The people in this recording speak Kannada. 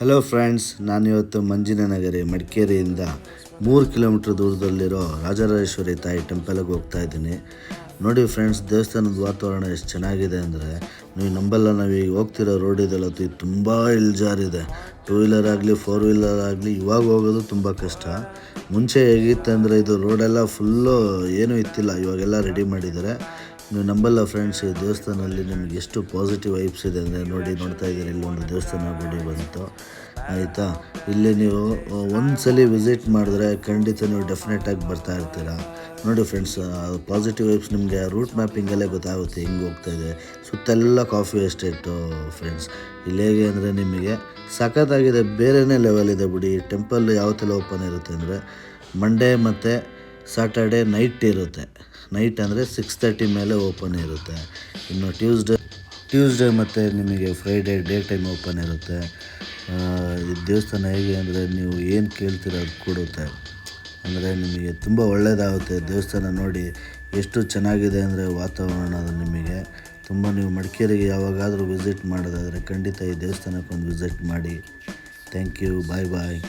ಹಲೋ ಫ್ರೆಂಡ್ಸ್, ನಾನಿವತ್ತು ಮಂಜಿನನಗರಿ ಮಡಿಕೇರಿಯಿಂದ 3 ಕಿಲೋಮೀಟ್ರ್ ದೂರದಲ್ಲಿರೋ ರಾಜರಾಜೇಶ್ವರಿ ತಾಯಿ ಟೆಂಪಲ್ಗೆ ಹೋಗ್ತಾ ಇದ್ದೀನಿ. ನೋಡಿ ಫ್ರೆಂಡ್ಸ್, ದೇವಸ್ಥಾನದ ವಾತಾವರಣ ಎಷ್ಟು ಚೆನ್ನಾಗಿದೆ ಅಂದರೆ ನೀವು ನಂಬಲ್ಲ. ನಾವೀಗ ಹೋಗ್ತಿರೋ ರೋಡ್ ಇದೆಲ್ಲ ತುಂಬ ಇಳಿಜಾರಿದೆ. 2 ವೀಲರ್ ಆಗಲಿ 4 ವೀಲರ್ ಆಗಲಿ ಇವಾಗ ಹೋಗೋದು ತುಂಬ ಕಷ್ಟ. ಮುಂಚೆ ಹೇಗಿತ್ತು ಅಂದರೆ ಇದು ರೋಡೆಲ್ಲ ಫುಲ್ಲು ಏನೂ ಇತ್ತಿಲ್ಲ, ಇವಾಗೆಲ್ಲ ರೆಡಿ ಮಾಡಿದ್ದಾರೆ. ನೀವು ನಂಬಲ್ಲ ಫ್ರೆಂಡ್ಸ್, ಈ ದೇವಸ್ಥಾನದಲ್ಲಿ ನಿಮಗೆ ಎಷ್ಟು ಪಾಸಿಟಿವ್ ವೈಬ್ಸ್ ಇದೆ ಅಂದರೆ ನೋಡ್ತಾ ಇದ್ದೀರಿ. ಇಲ್ಲಿ ಒಂದು ದೇವಸ್ಥಾನ ಗುಡಿ ಬಂತು ಆಯಿತಾ. ಇಲ್ಲಿ ನೀವು ಒಂದ್ಸಲಿ ವಿಸಿಟ್ ಮಾಡಿದ್ರೆ ಖಂಡಿತ ನೀವು ಡೆಫಿನೆಟಾಗಿ ಬರ್ತಾ ಇರ್ತೀರ. ನೋಡಿ ಫ್ರೆಂಡ್ಸ್, ಪಾಸಿಟಿವ್ ವೈಬ್ಸ್ ನಿಮಗೆ ರೂಟ್ ಮ್ಯಾಪಿಂಗಲ್ಲೇ ಗೊತ್ತಾಗುತ್ತೆ ಹೆಂಗೆ ಹೋಗ್ತಾ ಇದೆ. ಸುತ್ತೆಲ್ಲ ಕಾಫಿ ಎಸ್ಟೇಟು ಫ್ರೆಂಡ್ಸ್. ಇಲ್ಲಿ ಹೇಗೆ ಅಂದರೆ ನಿಮಗೆ ಸಖತ್ತಾಗಿದೆ, ಬೇರೆಯೇ ಲೆವೆಲ್ ಇದೆ ಬಿಡಿ. ಟೆಂಪಲ್ ಯಾವತ್ತೆಲ್ಲ ಓಪನ್ ಇರುತ್ತೆ ಅಂದರೆ ಮಂಡೇ ಮತ್ತು ಸಾಟರ್ಡೆ ನೈಟ್ ಇರುತ್ತೆ. ನೈಟ್ ಅಂದರೆ 6:30 ಮೇಲೆ ಓಪನ್ ಇರುತ್ತೆ. ಇನ್ನು ಟ್ಯೂಸ್ಡೇ ಮತ್ತು ನಿಮಗೆ ಫ್ರೈಡೇ ಡೇ ಟೈಮ್ ಓಪನ್ ಇರುತ್ತೆ. ಈ ದೇವಸ್ಥಾನ ಹೇಗೆ ಅಂದರೆ ನೀವು ಏನು ಕೇಳ್ತೀರ ಅದು ಕೊಡುತ್ತೆ. ಅಂದರೆ ನಿಮಗೆ ತುಂಬ ಒಳ್ಳೆಯದಾಗುತ್ತೆ. ದೇವಸ್ಥಾನ ನೋಡಿ ಎಷ್ಟು ಚೆನ್ನಾಗಿದೆ ಅಂದರೆ ವಾತಾವರಣ ನಿಮಗೆ ತುಂಬ. ನೀವು ಮಡಿಕೇರಿಗೆ ಯಾವಾಗಾದರೂ ವಿಸಿಟ್ ಮಾಡೋದಾದರೆ ಖಂಡಿತ ಈ ದೇವಸ್ಥಾನಕ್ಕೆ ಒಂದು ವಿಸಿಟ್ ಮಾಡಿ. Thank you, bye.